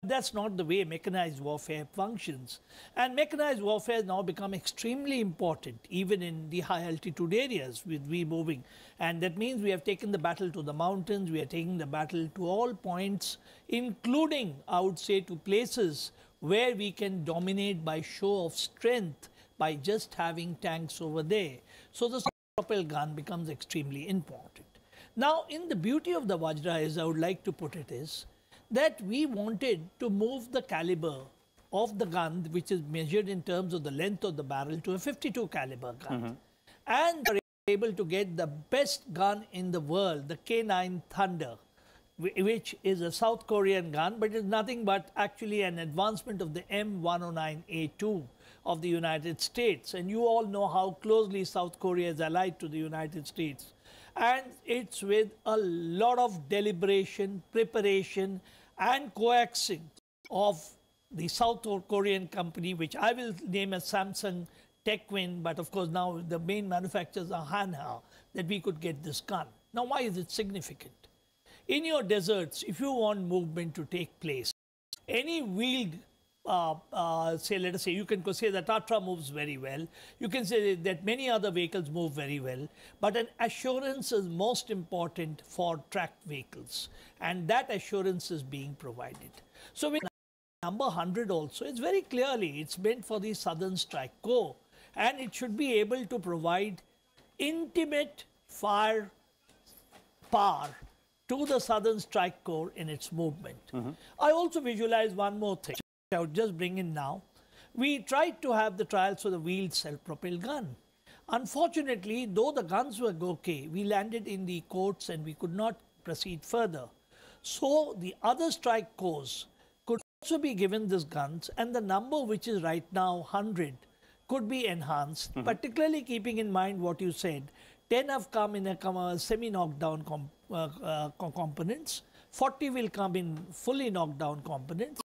That's not the way mechanized warfare functions. And mechanized warfare has now become extremely important, even in the high altitude areas with we moving. And that means we have taken the battle to the mountains, we are taking the battle to all points, including, I would say, to places where we can dominate by show of strength by just having tanks over there. So the propelled gun becomes extremely important. Now, in the beauty of the Vajra, as I would like to put it, is that we wanted to move the caliber of the gun, which is measured in terms of the length of the barrel, to a 52 caliber gun. And we were able to get the best gun in the world, the K9 Thunder, which is a South Korean gun, but it's nothing but actually an advancement of the M109A2 of the United States. And you all know how closely South Korea is allied to the United States. And it's with a lot of deliberation, preparation, and coaxing of the South Korean company, which I will name as Samsung Techwin, but of course now the main manufacturers are Hanwha, that we could get this gun. Now, why is it significant? In your deserts, if you want movement to take place, any wheeled, say, let us say, you can say that Tatra moves very well. You can say that many other vehicles move very well. But an assurance is most important for tracked vehicles. And that assurance is being provided. So with number 100 also, it's very clearly, it's meant for the Southern Strike Corps. And it should be able to provide intimate fire power to the Southern Strike Corps in its movement. I also visualize one more thing I would just bring in now. We tried to have the trials for the wheeled self-propelled gun. Unfortunately, though the guns were okay, we landed in the courts and we could not proceed further. So the other strike corps could also be given these guns, and the number which is right now 100 could be enhanced, particularly keeping in mind what you said. 10 have come in a semi-knockdown components, 40 will come in fully knocked down components,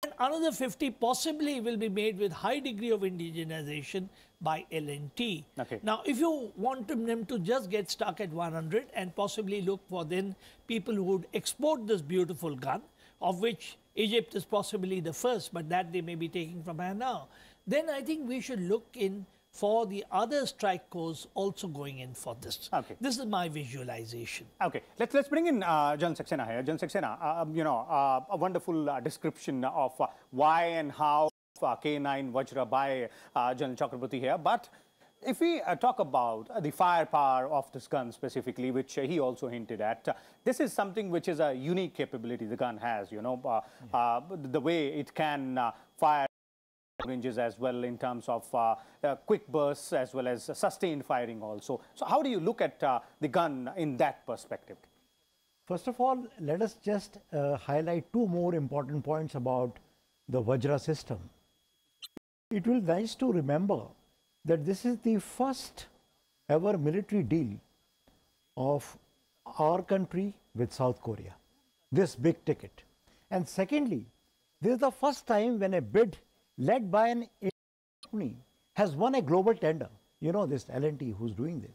and another 50 possibly will be made with high degree of indigenization by L&T. Now, if you want them to just get stuck at 100 and possibly look for then people who would export this beautiful gun, of which Egypt is possibly the first, but that they may be taking from Hanwha, then I think we should look in for the other strike corps also going in for this. This is my visualization. Let's bring in General Saxena here. General Saxena, a wonderful description of why and how K9 Vajra by General Chakraborty here. But if we talk about the firepower of this gun specifically, which he also hinted at, this is something which is a unique capability the gun has, the way it can fire ranges as well in terms of quick bursts as well as sustained firing also. So how do you look at the gun in that perspective? First of all, let us just highlight two more important points about the Vajra system. It will be nice to remember that this is the first ever military deal of our country with South Korea, this big ticket. And secondly, this is the first time when a bid led by an Indian company has won a global tender. You know, this L&T who's doing this.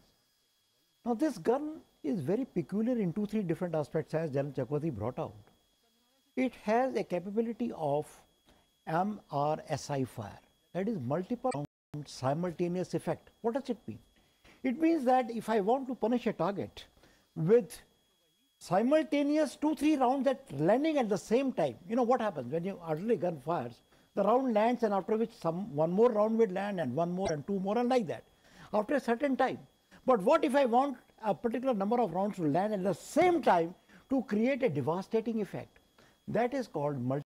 Now, this gun is very peculiar in 2-3 different aspects, as General Chakraborty brought out. It has a capability of MRSI fire, that is multiple round simultaneous effect. What does it mean? It means that if I want to punish a target with simultaneous 2-3 rounds that landing at the same time, you know what happens when your artillery gun fires? The round lands, and after which one more round will land, and one more and two more, and like that after a certain time. But what if I want a particular number of rounds to land at the same time to create a devastating effect? That is called multi